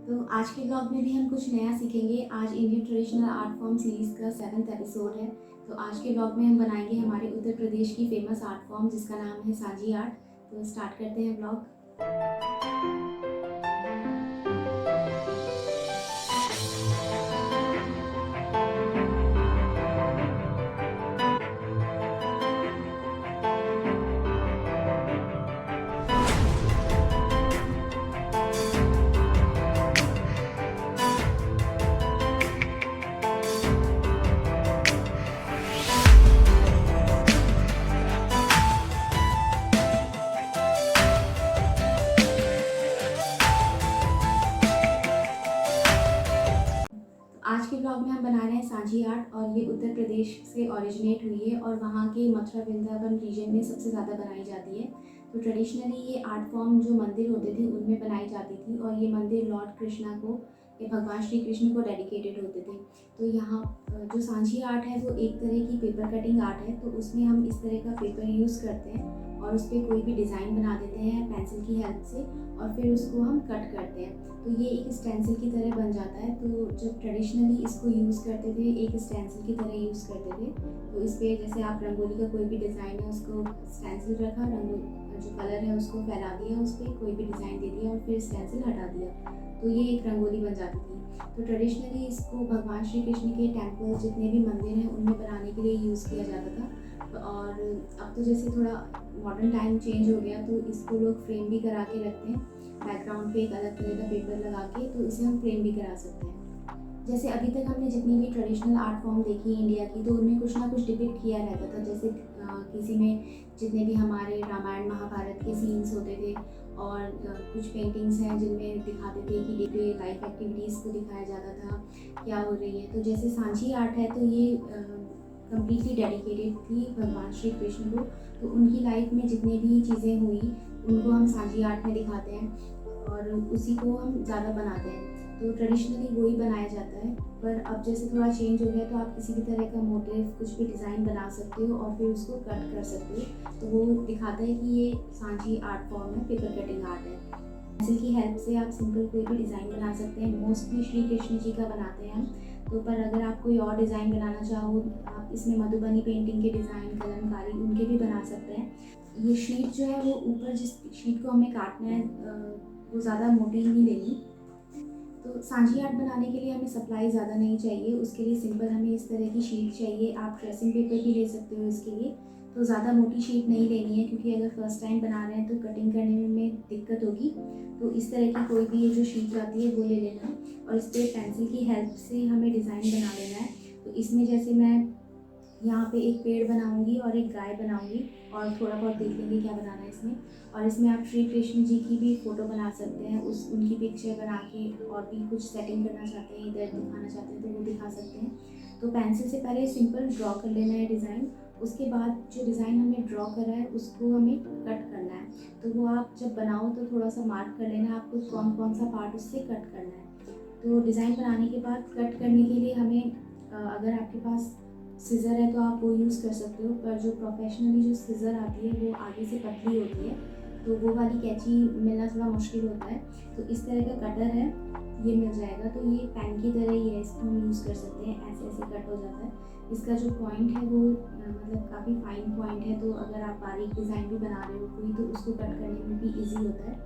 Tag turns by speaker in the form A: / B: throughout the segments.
A: तो आज के ब्लॉग में भी हम कुछ नया सीखेंगे। आज Indian traditional art form series का 7th एपिसोड है। तो आज के ब्लॉग में हम बनाएंगे हमारे उत्तर प्रदेश की फेमस आर्ट फॉर्म जिसका नाम है सांझी आर्ट। तो स्टार्ट करते हैं ब्लॉग। आज के ब्लॉग में हम बना रहे हैं सांझी आर्ट और ये उत्तर प्रदेश से ओरिजिनेट हुई है और वहाँ के मथुरा वृंदावन रीजन में सबसे ज़्यादा बनाई जाती है। तो ट्रेडिशनली ये आर्ट फॉर्म जो मंदिर होते थे उनमें बनाई जाती थी और ये मंदिर लॉर्ड कृष्णा को या भगवान श्री कृष्ण को डेडिकेटेड होते थे। तो यहाँ जो सांझी आर्ट है वो एक तरह की पेपर कटिंग आर्ट है। तो उसमें हम इस तरह का पेपर यूज़ करते हैं और उस पर कोई भी डिज़ाइन बना देते हैं पेंसिल की हेल्प से और फिर उसको हम कट करते हैं। तो ये एक स्टेंसिल की तरह बन जाता है। तो जब ट्रेडिशनली इसको यूज़ करते थे एक स्टेंसिल की तरह यूज़ करते थे। तो इस पर जैसे आप रंगोली का कोई भी डिज़ाइन है उसको स्टेंसिल रखा, जो कलर है उसको फैला दिया, उस पर कोई भी डिज़ाइन दे दिया और फिर स्टेंसिल हटा दिया, तो ये एक रंगोली बन जाती थी। तो ट्रेडिशनली इसको भगवान श्री कृष्ण के टेम्पल जितने भी मंदिर हैं उनमें बनाने के लिए यूज़ किया जाता था। और अब तो जैसे थोड़ा मॉडर्न टाइम चेंज हो गया तो इसको लोग फ्रेम भी करा के रखते हैं, बैकग्राउंड पे एक अलग तरह का पेपर लगा के, तो इसे हम फ्रेम भी करा सकते हैं। जैसे अभी तक हमने जितनी भी ट्रेडिशनल आर्ट फॉर्म देखी इंडिया की, तो उनमें कुछ ना कुछ डिपिक्ट किया रहता था। जैसे किसी में जितने भी हमारे रामायण महाभारत के सीन्स होते थे और कुछ पेंटिंग्स हैं जिनमें दिखाते थे कि day to day life activities को दिखाया जाता था क्या हो रही है। तो जैसे सांझी आर्ट है तो ये कम्प्लीटली डेडिकेटेड थी भगवान श्री कृष्ण को। तो उनकी लाइफ में जितनी भी चीज़ें हुई उनको हम सांझी आर्ट में दिखाते हैं और उसी को हम ज़्यादा बनाते हैं। तो ट्रेडिशनली वही बनाया जाता है, पर अब जैसे थोड़ा चेंज हो गया तो आप किसी भी तरह का मोटिव कुछ भी डिज़ाइन बना सकते हो और फिर उसको कट कर सकते हो। तो वो दिखाता है कि ये सांझी आर्ट फॉर्म है, पेपर कटिंग आर्ट है। पेंसिल की हेल्प से आप सिंपल कोई भी डिज़ाइन बना सकते हैं। मोस्टली श्री कृष्ण जी का बनाते हैं हम। तो पर अगर आप कोई और डिज़ाइन बनाना चाहो, आप इसमें मधुबनी पेंटिंग के डिज़ाइन, कलमकारी उनके भी बना सकते हैं। ये शीट जो है वो ऊपर जिस शीट को हमें काटना है वो ज़्यादा मोटी नहीं लेनी। तो सांझी आर्ट बनाने के लिए हमें सप्लाई ज़्यादा नहीं चाहिए, उसके लिए सिंपल हमें इस तरह की शीट चाहिए। आप ट्रेसिंग पेपर भी ले सकते हो इसके लिए। तो ज़्यादा मोटी शीट नहीं लेनी है क्योंकि अगर फर्स्ट टाइम बना रहे हैं तो कटिंग करने में दिक्कत होगी। तो इस तरह की कोई भी ये जो शीट आती है वो ले लेना है और इस पर पेंसिल की हेल्प से हमें डिज़ाइन बना लेना है। तो इसमें जैसे मैं यहाँ पे एक पेड़ बनाऊंगी और एक गाय बनाऊंगी और थोड़ा बहुत देख लेंगे क्या बनाना है इसमें। और इसमें आप श्री कृष्ण जी की भी फ़ोटो बना सकते हैं, उनकी पिक्चर बना के और भी कुछ सेटिंग करना चाहते हैं, इधर दिखाना चाहते हैं तो वो दिखा सकते हैं। तो पेंसिल से पहले सिंपल ड्रॉ कर लेना है डिज़ाइन। उसके बाद जो डिज़ाइन हमने ड्रॉ करा है उसको हमें कट करना है। तो वो आप जब बनाओ तो थोड़ा सा मार्क कर लेना आपको कौन कौन सा पार्ट उससे कट करना है। तो डिज़ाइन बनाने के बाद कट करने के लिए हमें अगर आपके पास सीज़र है तो आप वो यूज़ कर सकते हो, पर जो प्रोफेशनली जो सीज़र आती है वो आगे से पतली होती है तो वो वाली कैंची मिलना थोड़ा मुश्किल होता है। तो इस तरह का कटर है, ये मिल जाएगा। तो ये पेन की तरह ही है, इसको हम यूज़ कर सकते हैं, ऐसे ऐसे कट हो जाता है। इसका जो पॉइंट है वो मतलब काफ़ी फाइन पॉइंट है। तो अगर आप बारीक डिज़ाइन भी बना रहे हो कोई तो उसको कट करने में भी ईजी होता है।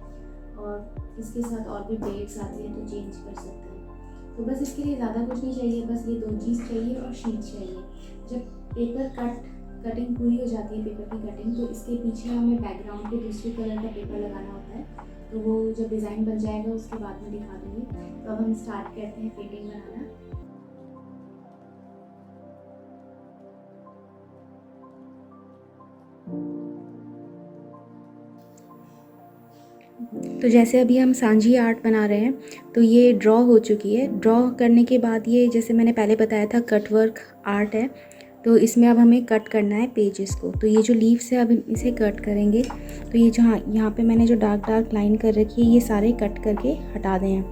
A: और इसके साथ और भी ब्लेड्स आती है तो चेंज कर सकते हैं। तो बस इसके लिए ज़्यादा कुछ नहीं चाहिए, बस ये 2 चीज़ चाहिए और शीट चाहिए। जब पेपर कटिंग पूरी हो जाती है, पेपर की कटिंग, तो इसके पीछे हमें बैकग्राउंड पे दूसरे कलर का पेपर लगाना होता है। तो वो जब डिज़ाइन बन जाएगा उसके बाद में दिखा दूँगी। तो अब हम स्टार्ट करते हैं पेंटिंग बनाना। तो जैसे अभी हम सांझी आर्ट बना रहे हैं तो ये ड्रॉ हो चुकी है। ड्रॉ करने के बाद ये जैसे मैंने पहले बताया था कट वर्क आर्ट है। तो इसमें अब हमें कट करना है पेजेस को। तो ये जो लीव्स है अब इसे कट करेंगे। तो ये जहाँ यहाँ पे मैंने जो डार्क लाइन कर रखी है ये सारे कट करके हटा दें,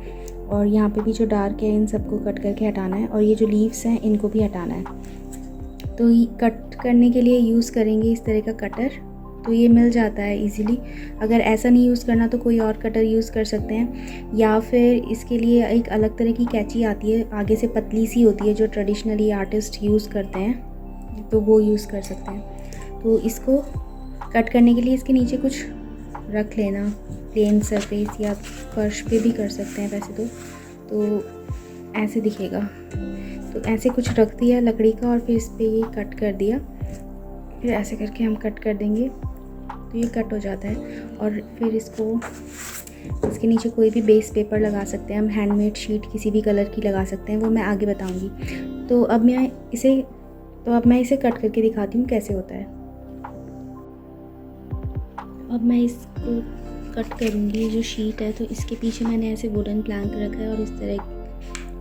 A: और यहाँ पे भी जो डार्क है इन सबको कट करके हटाना है और ये जो लीव्स हैं इनको भी हटाना है। तो कट करने के लिए यूज़ करेंगे इस तरह का कटर। तो ये मिल जाता है इजीली। अगर ऐसा नहीं यूज़ करना तो कोई और कटर यूज़ कर सकते हैं, या फिर इसके लिए एक अलग तरह की कैंची आती है, आगे से पतली सी होती है, जो ट्रेडिशनली आर्टिस्ट यूज़ करते हैं, तो वो यूज़ कर सकते हैं। तो इसको कट करने के लिए इसके नीचे कुछ रख लेना, प्लेन सरफेस या फर्श पे भी कर सकते हैं वैसे तो ऐसे दिखेगा। तो ऐसे कुछ रख दिया लकड़ी का और फिर इस पर ये कट कर दिया, फिर ऐसे करके हम कट कर देंगे तो ये कट हो जाता है। और फिर इसके नीचे कोई भी बेस पेपर लगा सकते हैं हम, हैंडमेड शीट किसी भी कलर की लगा सकते हैं, वो मैं आगे बताऊंगी। तो अब मैं इसे कट करके दिखाती हूँ कैसे होता है। अब मैं इसको कट करूँगी, जो शीट है, तो इसके पीछे मैंने ऐसे वुडन प्लैंक रखा है और इस तरह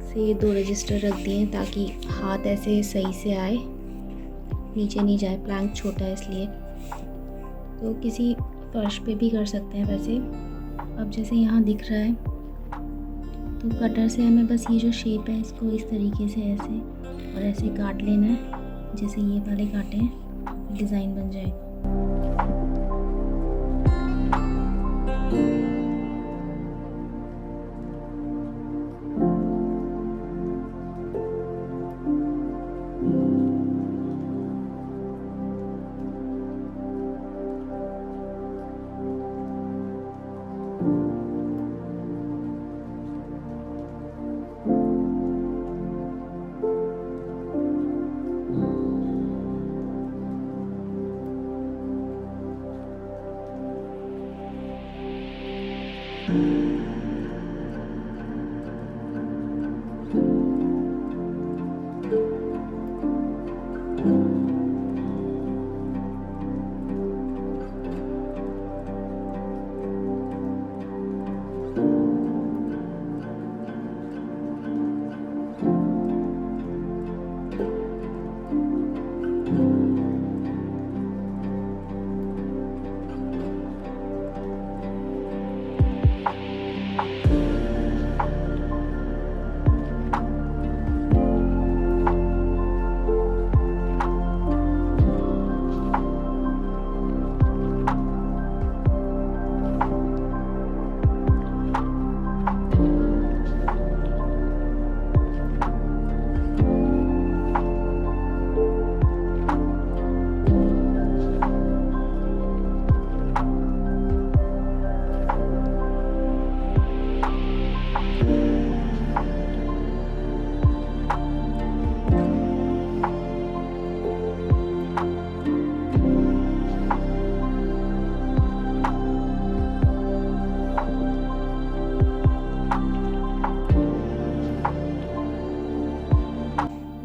A: से 2 रजिस्टर रख दिए हैं ताकि हाथ ऐसे सही से आए, नीचे नहीं जाए, प्लैंक छोटा है इसलिए। तो किसी फर्श पे भी कर सकते हैं वैसे। अब जैसे यहाँ दिख रहा है, तो कटर से हमें बस ये जो शेप है इसको इस तरीके से ऐसे और ऐसे काट लेना है, जैसे ये वाले काटे हैं, डिज़ाइन बन जाएगा।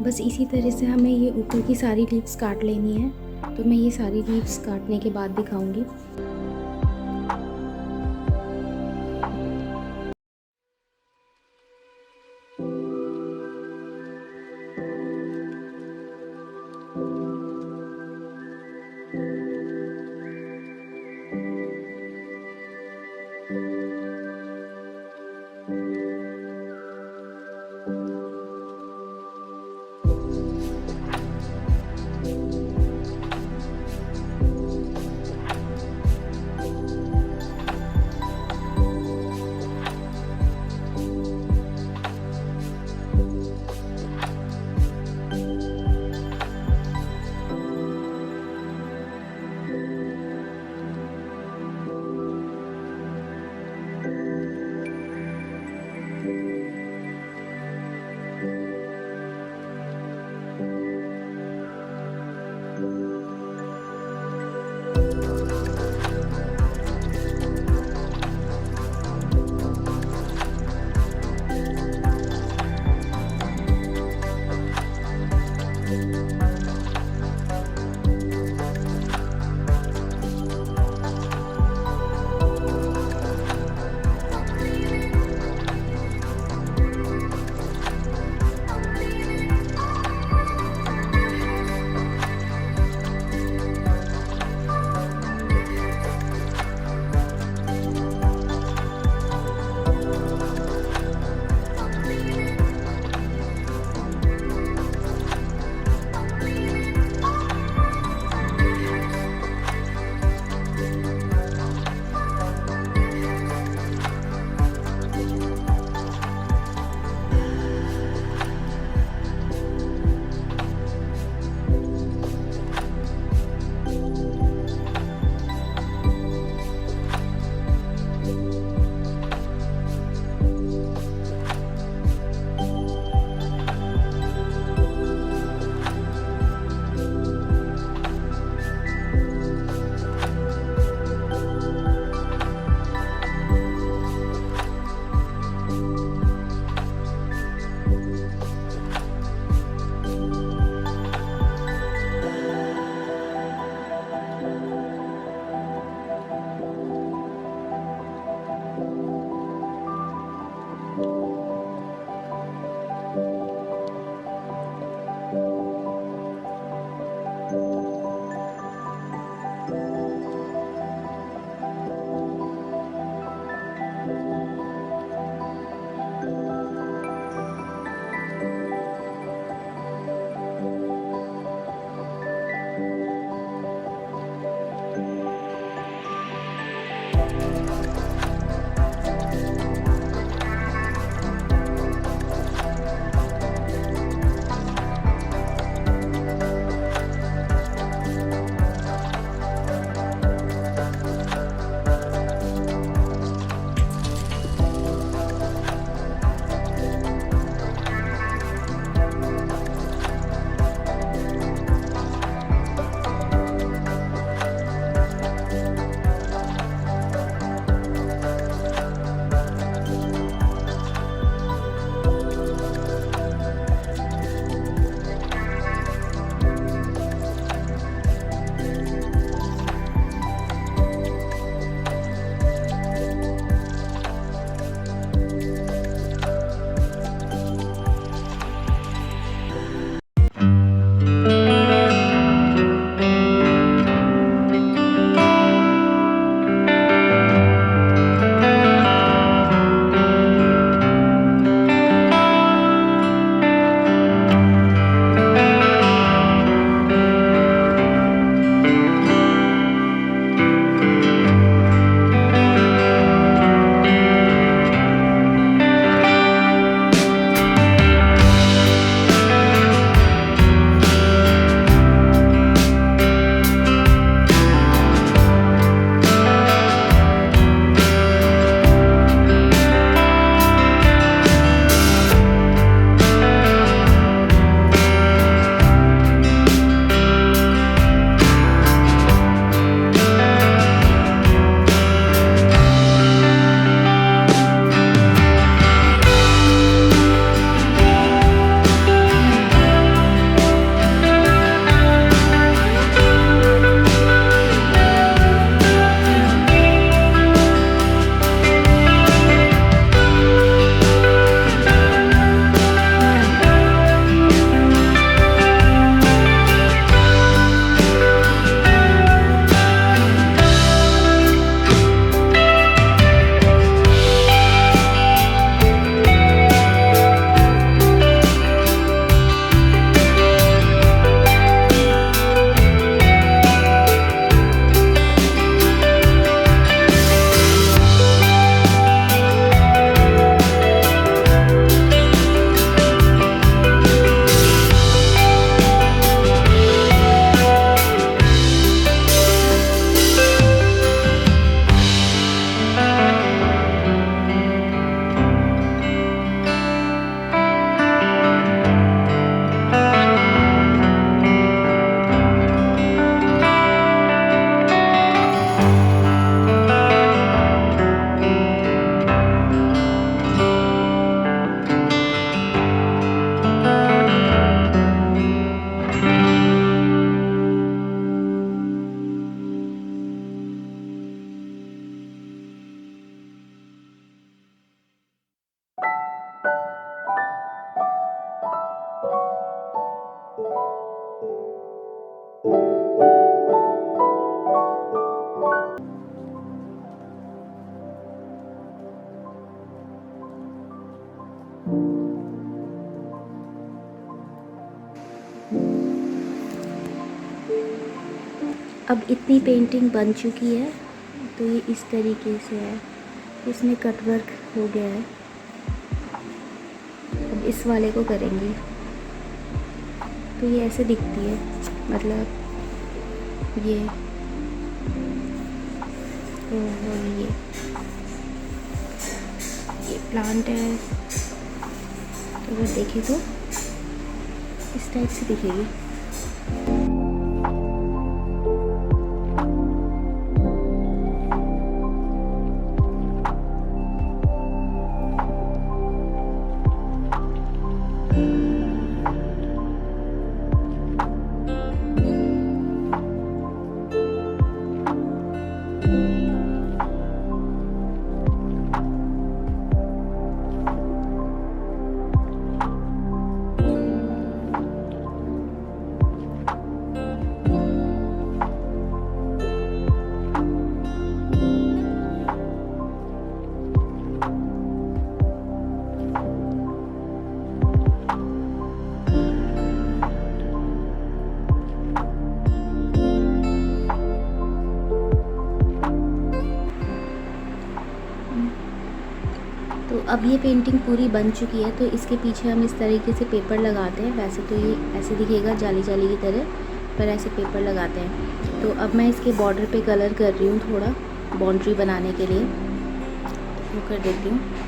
A: बस इसी तरह से हमें ये ऊपर की सारी लीव्स काट लेनी है। तो मैं ये सारी लीव्स काटने के बाद दिखाऊंगी। अब इतनी पेंटिंग बन चुकी है, तो ये इस तरीके से है, इसमें कटवर्क हो गया है। अब इस वाले को करेंगे, तो ये ऐसे दिखती है, मतलब ये और ये प्लांट है, तो अगर देखें तो इस टाइप से दिखेगी। तो अब ये पेंटिंग पूरी बन चुकी है, तो इसके पीछे हम इस तरीके से पेपर लगाते हैं। वैसे तो ये ऐसे दिखेगा जाली जाली की तरह, पर ऐसे पेपर लगाते हैं। तो अब मैं इसके बॉर्डर पे कलर कर रही हूँ, थोड़ा बाउंड्री बनाने के लिए, तो वो कर देती हूँ।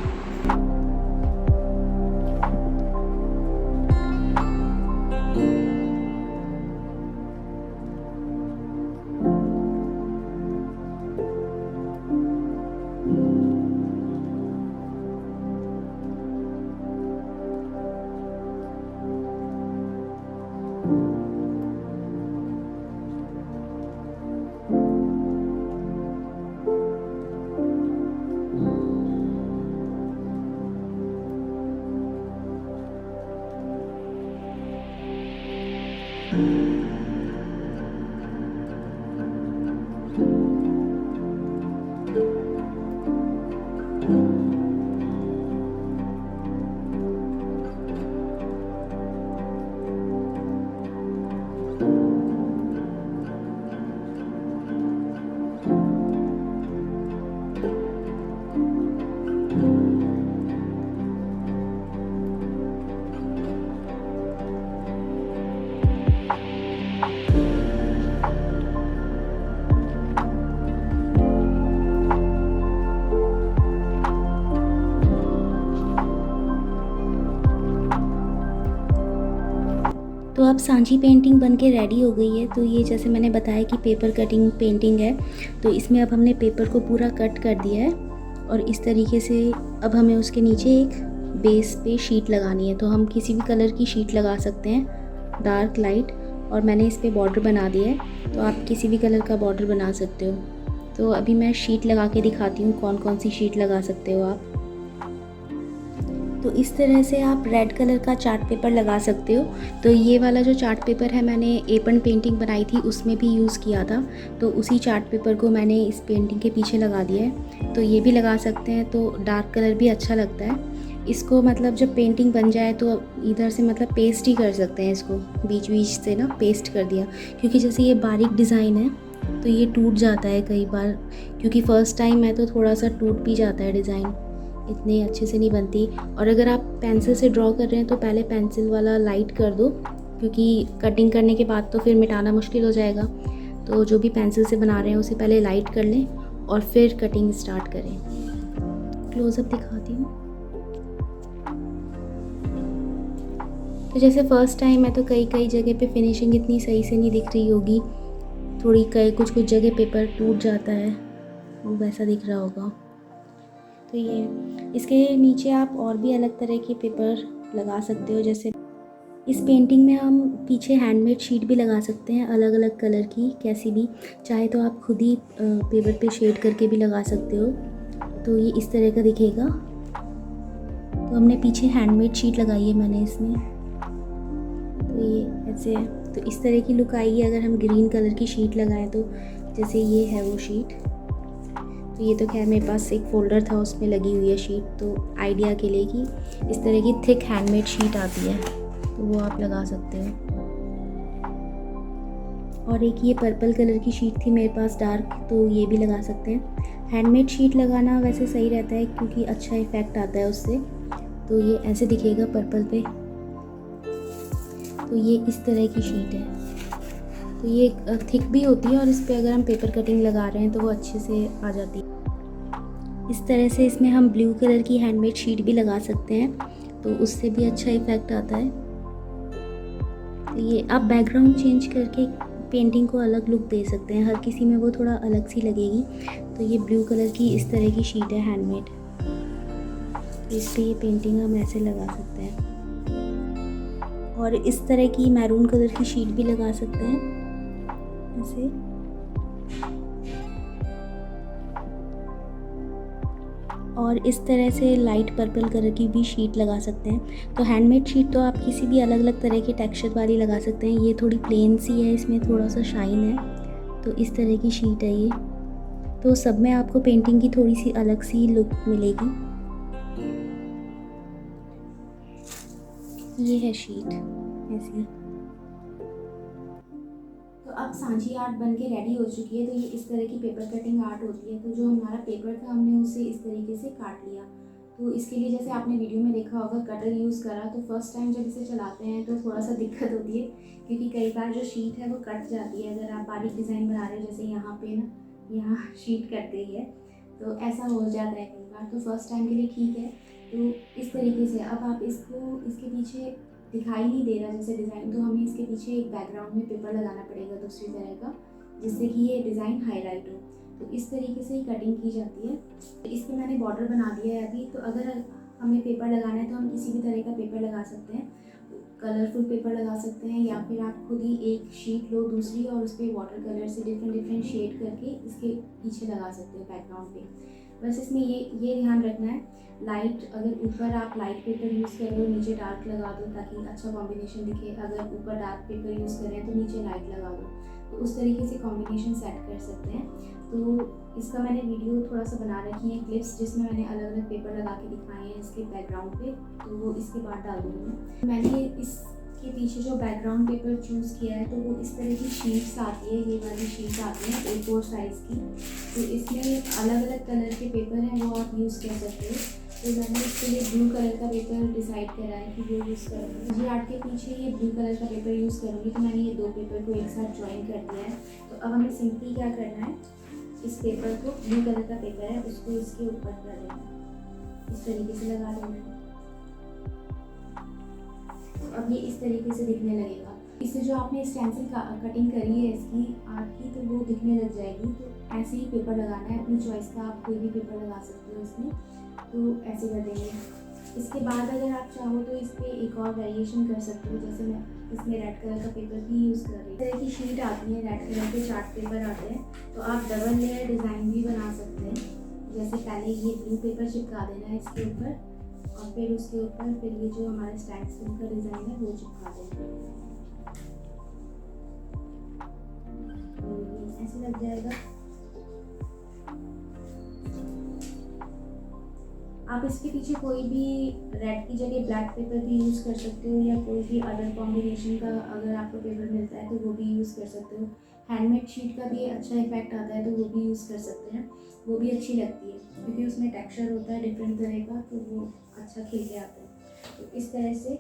A: तो अब सांझी पेंटिंग बनके रेडी हो गई है। तो ये जैसे मैंने बताया कि पेपर कटिंग पेंटिंग है, तो इसमें अब हमने पेपर को पूरा कट कर दिया है और इस तरीके से अब हमें उसके नीचे एक बेस पे शीट लगानी है। तो हम किसी भी कलर की शीट लगा सकते हैं, डार्क लाइट, और मैंने इस पर बॉर्डर बना दिया है, तो आप किसी भी कलर का बॉर्डर बना सकते हो। तो अभी मैं शीट लगा के दिखाती हूँ कौन कौन सी शीट लगा सकते हो आप। तो इस तरह से आप रेड कलर का चार्ट पेपर लगा सकते हो। तो ये वाला जो चार्ट पेपर है मैंने एपन पेंटिंग बनाई थी उसमें भी यूज़ किया था, तो उसी चार्ट पेपर को मैंने इस पेंटिंग के पीछे लगा दिया है। तो ये भी लगा सकते हैं, तो डार्क कलर भी अच्छा लगता है। इसको मतलब जब पेंटिंग बन जाए तो इधर से मतलब पेस्ट ही कर सकते हैं, इसको बीच बीच से ना पेस्ट कर दिया, क्योंकि जैसे ये बारीक डिज़ाइन है तो ये टूट जाता है कई बार, क्योंकि फ़र्स्ट टाइम है तो थोड़ा सा टूट भी जाता है डिज़ाइन, इतने अच्छे से नहीं बनती। और अगर आप पेंसिल से ड्रॉ कर रहे हैं तो पहले पेंसिल वाला लाइट कर दो, क्योंकि कटिंग करने के बाद तो फिर मिटाना मुश्किल हो जाएगा। तो जो भी पेंसिल से बना रहे हैं उसे पहले लाइट कर लें और फिर कटिंग स्टार्ट करें। क्लोज़अप दिखाती हूँ। तो जैसे फ़र्स्ट टाइम है तो कई जगह पे फिनिशिंग इतनी सही से नहीं दिख रही होगी, थोड़ी कुछ जगह पेपर टूट जाता है, वो वैसा दिख रहा होगा। तो ये इसके नीचे आप और भी अलग तरह के पेपर लगा सकते हो। जैसे इस पेंटिंग में हम पीछे हैंडमेड शीट भी लगा सकते हैं, अलग अलग कलर की, कैसी भी चाहे तो आप खुद ही पेपर पे शेड करके भी लगा सकते हो। तो ये इस तरह का दिखेगा। तो हमने पीछे हैंडमेड शीट लगाई है मैंने इसमें, तो ये ऐसे है। तो इस तरह की लुक आएगी अगर हम ग्रीन कलर की शीट लगाएं तो, जैसे ये है वो शीट। तो तो ये तो खैर मेरे पास एक फ़ोल्डर था, उसमें लगी हुई है शीट, तो आइडिया के लिए कि इस तरह की थिक हैंडमेड शीट आती है तो वो आप लगा सकते हो। और एक ये पर्पल कलर की शीट थी मेरे पास डार्क, तो ये भी लगा सकते हैं। हैंडमेड शीट लगाना वैसे सही रहता है क्योंकि अच्छा इफ़ेक्ट आता है उससे। तो ये ऐसे दिखेगा पर्पल पे। तो ये इस तरह की शीट है, तो ये थिक भी होती है और इस पर अगर हम पेपर कटिंग लगा रहे हैं तो वो अच्छे से आ जाती है। इस तरह से इसमें हम ब्लू कलर की हैंडमेड शीट भी लगा सकते हैं, तो उससे भी अच्छा इफ़ेक्ट आता है। तो ये आप बैकग्राउंड चेंज करके पेंटिंग को अलग लुक दे सकते हैं, हर किसी में वो थोड़ा अलग सी लगेगी। तो ये ब्लू कलर की इस तरह की शीट है हैंडमेड, तो इस पर ये पेंटिंग हम ऐसे लगा सकते हैं। और इस तरह की मैरून कलर की शीट भी लगा सकते हैं ऐसे। और इस तरह से लाइट पर्पल कलर की भी शीट लगा सकते हैं। तो हैंडमेड शीट तो आप किसी भी अलग अलग तरह की टेक्सचर वाली लगा सकते हैं। ये थोड़ी प्लेन सी है, इसमें थोड़ा सा शाइन है, तो इस तरह की शीट है ये। तो सब में आपको पेंटिंग की थोड़ी सी अलग सी लुक मिलेगी। ये है शीट ऐसी। तो अब सांची आर्ट बन के रेडी हो चुकी है। तो ये इस तरह की पेपर कटिंग आर्ट होती है। तो जो हमारा पेपर था हमने उसे इस तरीके से काट लिया। तो इसके लिए जैसे आपने वीडियो में देखा होगा कटर यूज़ करा, तो फर्स्ट टाइम जब इसे चलाते हैं तो थोड़ा सा दिक्कत होती है क्योंकि कई बार जो शीट है वो कट जाती है। अगर आप बारीक डिज़ाइन बना रहे हो, जैसे यहाँ पे ना, यहाँ शीट कट गई है, तो ऐसा हो जाता है कई बार। तो फर्स्ट टाइम के लिए ठीक है। तो इस तरीके से अब आप इसके पीछे दिखाई नहीं दे रहा जैसे डिज़ाइन, तो हमें इसके पीछे एक बैकग्राउंड में पेपर लगाना पड़ेगा दूसरी तरह का, जिससे कि ये डिज़ाइन हाईलाइट हो। तो इस तरीके से ही कटिंग की जाती है। इस पर मैंने बॉर्डर बना दिया है अभी। तो अगर हमें पेपर लगाना है तो हम किसी भी तरह का पेपर लगा सकते हैं, कलरफुल पेपर लगा सकते हैं, या फिर आप खुद ही एक शीट लो दूसरी और उस पर वाटर कलर से डिफरेंट शेड करके इसके पीछे लगा सकते हो बैकग्राउंड पे। बस इसमें ये ध्यान रखना है, लाइट अगर ऊपर आप लाइट पेपर यूज़ कर रहे हो, नीचे डार्क लगा दो ताकि अच्छा कॉम्बिनेशन दिखे। अगर ऊपर डार्क पेपर यूज़ कर रहे हैं तो नीचे लाइट लगा दो, तो उस तरीके से कॉम्बिनेशन सेट कर सकते हैं। तो इसका मैंने वीडियो थोड़ा सा बना रखी है क्लिप्स, जिसमें मैंने अलग अलग पेपर लगा के दिखाए हैं इसके बैकग्राउंड पे, तो वो इसके बाद डाल दूँगी। मैंने इसके पीछे जो बैकग्राउंड पेपर चूज़ किया है तो वो इस तरह की शीट्स आती है, ये वाली शीट आती है A4 साइज़ की। तो इसमें अलग अलग कलर के पेपर हैं, वो आप यूज़ कर सकते हो। तो मैंने इसके लिए ब्लू कलर का पेपर डिसाइड करा है कि वो यूज़ करूँगी। जी आर्ट के पीछे ये ब्लू कलर का पेपर यूज़ करूँगी, तो मैंने ये दो पेपर को एक साथ ज्वाइन कर दिया है। तो अब हमें सिंपली क्या करना है, इस पेपर को, ब्लू कलर का पेपर है, उसको इसके ऊपर कर देना है, इस तरीके से लगा देना है। तो अब ये इस तरीके से दिखने लगेगा। इससे जो आपने स्टेंसिल कटिंग करी है इसकी आर्ट की, तो वो दिखने लग जाएगी। तो ऐसे ही पेपर लगाना है, अपनी चॉइस का आप कोई भी पेपर लगा सकते हो इसमें। तो ऐसे कर देंगे। इसके बाद अगर आप चाहो तो इस पर एक और वेरिएशन कर सकते हो, जैसे मैं इसमें रेड कलर का पेपर भी यूज़ कर रही हूँ। इस तरह की शीट आती है, रेड कलर के चार्ट पेपर आते हैं, तो आप डबल लेयर डिज़ाइन भी बना सकते हैं। जैसे पहले ये ब्लू पेपर चिपका देना है इसके ऊपर, और फिर उसके ऊपर फिर ये जो हमारे स्टेंसिल का डिज़ाइन है वो चिपका देना है। तो ऐसे लग जाएगा। आप इसके पीछे कोई भी रेड की जगह ब्लैक पेपर भी यूज़ कर सकते हो, या कोई भी अदर कॉम्बिनेशन का अगर आपको पेपर मिलता है तो वो भी यूज़ कर सकते हो। हैंडमेड शीट का भी अच्छा इफेक्ट आता है, तो वो भी यूज़ कर सकते हैं, वो भी अच्छी लगती है क्योंकि उसमें टेक्सचर होता है डिफरेंट तरह का, तो वो अच्छा खिल के आता है। तो इस तरह से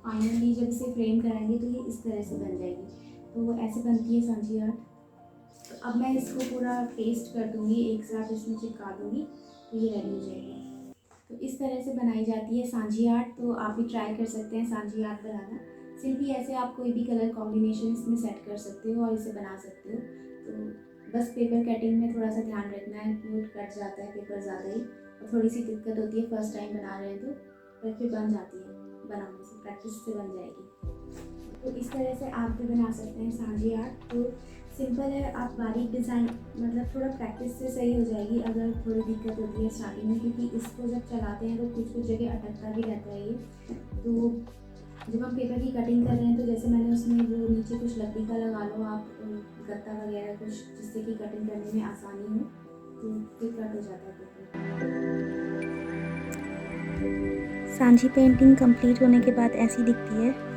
A: फाइनली जब इसे फ्रेम कराएंगे तो ये इस तरह से बन जाएगी। तो वो ऐसे बनती है सांची आर्ट। तो अब मैं इसको पूरा पेस्ट कर दूँगी, एक साथ इसमें चिपका दूँगी, तो ये रेडी हो जाएगी। तो इस तरह से बनाई जाती है सांची आर्ट। तो आप भी ट्राई कर सकते हैं सांची आर्ट बनाना। सिंपली ऐसे आप कोई भी कलर कॉम्बिनेशन इसमें सेट कर सकते हो और इसे बना सकते हो। तो बस पेपर कटिंग में थोड़ा सा ध्यान रखना है, वो कट जाता है पेपर ज़्यादा ही, और थोड़ी सी दिक्कत होती है फर्स्ट टाइम बना रहे हैं तो, पर फिर बन जाती है, बनाने से प्रैक्टिस से बन जाएगी। तो इस तरह से आप भी बना सकते हैं सांची आर्ट। तो सिंपल है, आप बारीक डिज़ाइन मतलब थोड़ा प्रैक्टिस से सही हो जाएगी। अगर थोड़ी दिक्कत होती है स्टार्टिंग में, क्योंकि इसको जब चलाते हैं तो कुछ जगह अटकता भी रहता है ये। तो जब हम पेपर की कटिंग कर रहे हैं तो जैसे मैंने उसमें वो नीचे कुछ लकड़ी का लगा लो आप, गत्ता वगैरह कुछ, जिससे कि कटिंग करने में आसानी हो। तो डिफरेंट हो जाता है बिल्कुल।
B: सांझी पेंटिंग कंप्लीट होने के बाद ऐसी दिखती है।